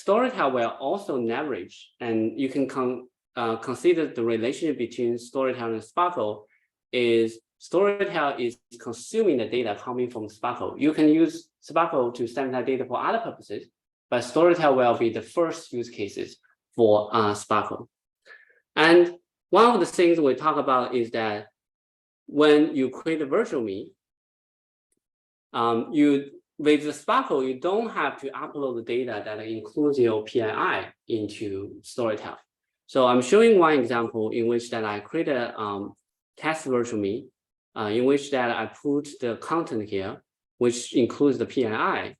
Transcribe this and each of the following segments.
Storytell will also leverage, and you can consider the relationship between Storytell and Sparkle is Storytell is consuming the data coming from Sparkle. You can use Sparkle to sanitize data for other purposes, but Storytell will be the first use cases for Sparkle. And one of the things we talk about is that when you create a virtual me, with the Sparkle, you don't have to upload the data that includes your PII into Storytell. So I'm showing one example in which that I create a test virtual me, in which that I put the content here, which includes the PII.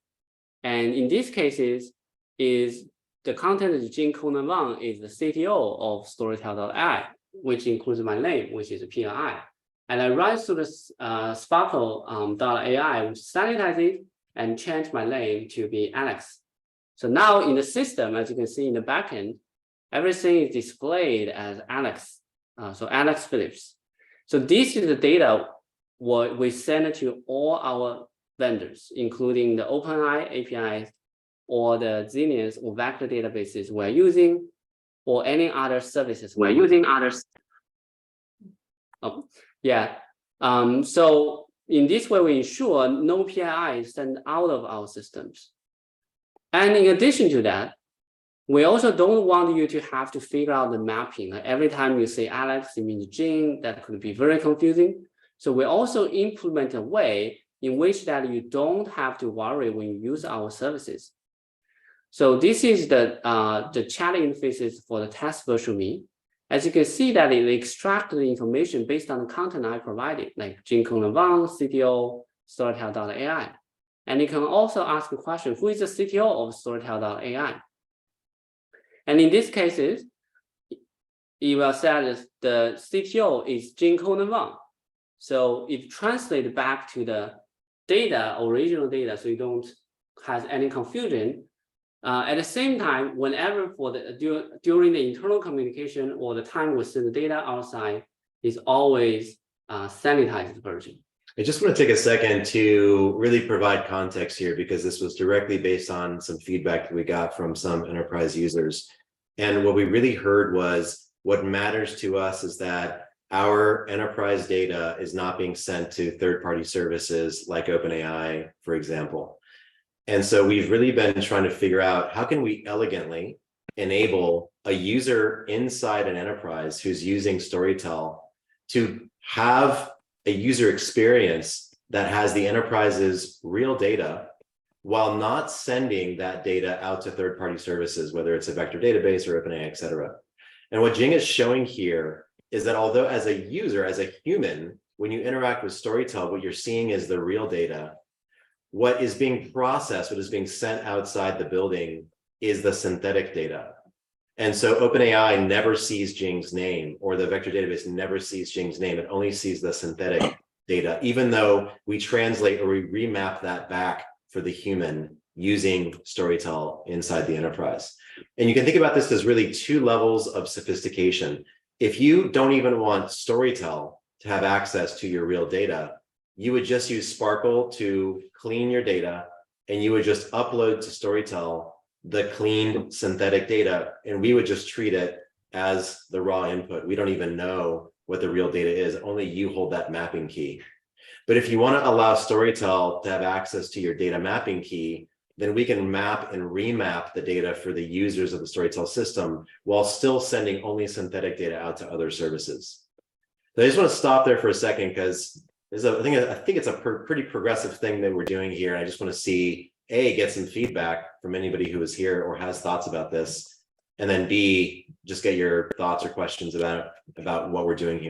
And in these cases, is the content is Jing Conan Wang is the CTO of Storytell.ai, which includes my name, which is PII. And I write to the Sparkle.ai, which sanitize it and change my name to be Alex. So now in the system, as you can see in the backend, everything is displayed as Alex. So Alex Phillips. So this is the data what we send to all our vendors, including the OpenAI APIs or the Zillions or vector databases we're using, or any other services we're using. So in this way, we ensure no PII is sent out of our systems. And in addition to that, we also don't want you to have to figure out the mapping. Like every time you say Alex, it means Jing. That could be very confusing. So we also implement a way in which that you don't have to worry when you use our services. So this is the chat interfaces for the test virtual me. As you can see that it extracts the information based on the content I provided, like Jing Conan Wang, CTO, Storytell.ai. And you can also ask the question, who is the CTO of Storytell.ai? And in these cases, it will say that the CTO is Jing Conan Wang. So it translates back to the data, original data, so you don't have any confusion. At the same time, whenever for the during the internal communication or the time we send the data outside, is always sanitized version. I just want to take a second to really provide context here, because this was directly based on some feedback that we got from some enterprise users. And what we really heard was what matters to us is that our enterprise data is not being sent to third-party services like OpenAI, for example. And so we've really been trying to figure out how can we elegantly enable a user inside an enterprise who's using Storytell to have a user experience that has the enterprise's real data while not sending that data out to third-party services, whether it's a vector database or OpenAI, et cetera. And what Jing is showing here is that although as a user, as a human, when you interact with Storytell, what you're seeing is the real data. What is being processed, what is being sent outside the building is the synthetic data. And so OpenAI never sees Jing's name, or the vector database never sees Jing's name. It only sees the synthetic data, even though we translate or we remap that back for the human using Storytell inside the enterprise. And you can think about this as really two levels of sophistication. If you don't even want Storytell to have access to your real data, you would just use Sparkle to clean your data, and you would just upload to Storytell the cleaned synthetic data, and we would just treat it as the raw input. We don't even know what the real data is. Only you hold that mapping key. But if you want to allow Storytell to have access to your data mapping key, then we can map and remap the data for the users of the Storytell system while still sending only synthetic data out to other services. So I just want to stop there for a second, because I think it's a pretty progressive thing that we're doing here. And I just want to see, A, get some feedback from anybody who is here or has thoughts about this, and then B, just get your thoughts or questions about what we're doing here.